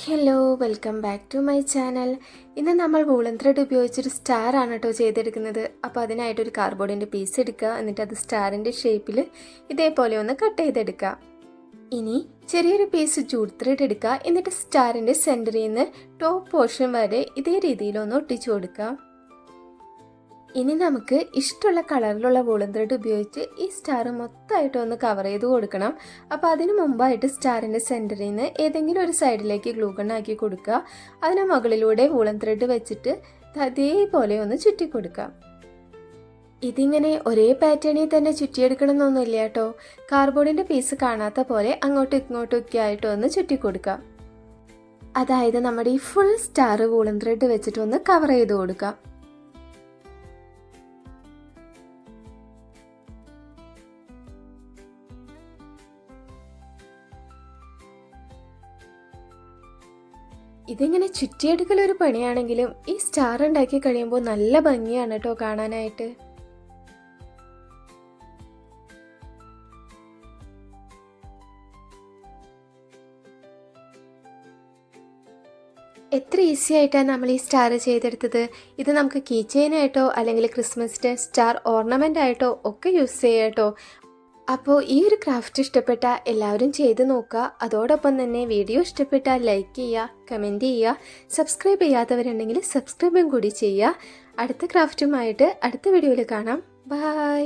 Hello, welcome back to my channel. ഇന്ന് നമ്മൾ woollen thread ഉപയോഗിച്ചൊരു star ആണ് കേട്ടോ ചെയ്തെടുക്കുന്നത്. അപ്പോൾ അതിനായിട്ടൊരു കാർഡ്ബോർഡിൻ്റെ പീസ് എടുക്കുക, എന്നിട്ട് അത് സ്റ്റാറിൻ്റെ ഷേപ്പിൽ ഇതേപോലെ ഒന്ന് കട്ട് ചെയ്തെടുക്കുക. ഇനി ചെറിയൊരു പീസ് ജൂട്ട് ത്രെഡ് എടുക്കുക, എന്നിട്ട് സ്റ്റാറിൻ്റെ സെൻറ്ററിൽ നിന്ന് ടോപ്പ് പോർഷൻ വരെ ഇതേ രീതിയിലൊന്ന് ഒട്ടിച്ചു കൊടുക്കുക. ഇനി നമുക്ക് ഇഷ്ടമുള്ള കളറിലുള്ള വൂളൻ ത്രെഡ് ഉപയോഗിച്ച് ഈ സ്റ്റാർ മൊത്തമായിട്ട് ഒന്ന് കവർ ചെയ്ത് കൊടുക്കണം. അപ്പോൾ അതിന് മുമ്പായിട്ട് സ്റ്റാറിൻ്റെ സെൻറ്ററിൽ നിന്ന് ഏതെങ്കിലും ഒരു സൈഡിലേക്ക് ഗ്ലൂ ഗൺ ആക്കി കൊടുക്കുക. അതിന് മുകളിലൂടെ വൂളൻ ത്രെഡ് വെച്ചിട്ട് അതേപോലെ ഒന്ന് ചുറ്റി കൊടുക്കുക. ഇതിങ്ങനെ ഒരേ പാറ്റേണിൽ തന്നെ ചുറ്റിയെടുക്കണം എന്നൊന്നുമില്ല കേട്ടോ. കാർഡ്ബോർഡിൻ്റെ പീസ് കാണാത്ത പോലെ അങ്ങോട്ടും ഇങ്ങോട്ടും ഒക്കെ ആയിട്ട് ഒന്ന് ചുറ്റി കൊടുക്കുക. അതായത് നമ്മുടെ ഈ ഫുൾ സ്റ്റാർ വൂളൻ ത്രെഡ് വെച്ചിട്ട് ഒന്ന് കവർ ചെയ്ത് കൊടുക്കുക. ഇതിങ്ങനെ ചുറ്റിയെടുക്കലൊരു പണിയാണെങ്കിലും ഈ സ്റ്റാർ ഉണ്ടാക്കി കഴിയുമ്പോൾ നല്ല ഭംഗിയാണ് കേട്ടോ കാണാനായിട്ട്. എത്ര ഈസി ആയിട്ടാണ് നമ്മൾ ഈ സ്റ്റാർ ചെയ്തെടുത്തത്. ഇത് നമുക്ക് കീ ചെയിനായിട്ടോ അല്ലെങ്കിൽ ക്രിസ്മസിൻ്റെ സ്റ്റാർ ഓർണമെൻ്റ് ആയിട്ടോ ഒക്കെ യൂസ് ചെയ്യാം കേട്ടോ. അപ്പോൾ ഈ ഒരു ക്രാഫ്റ്റ് ഇഷ്ടപ്പെട്ട എല്ലാവരും ചെയ്ത് നോക്കുക. അതോടൊപ്പം തന്നെ വീഡിയോ ഇഷ്ടപ്പെട്ടാൽ ലൈക്ക് ചെയ്യുക, കമൻറ്റ് ചെയ്യുക. സബ്സ്ക്രൈബ് ചെയ്യാത്തവരുണ്ടെങ്കിൽ സബ്സ്ക്രൈബും കൂടി ചെയ്യുക. അടുത്ത ക്രാഫ്റ്റുമായിട്ട് അടുത്ത വീഡിയോയിൽ കാണാം. ബൈ.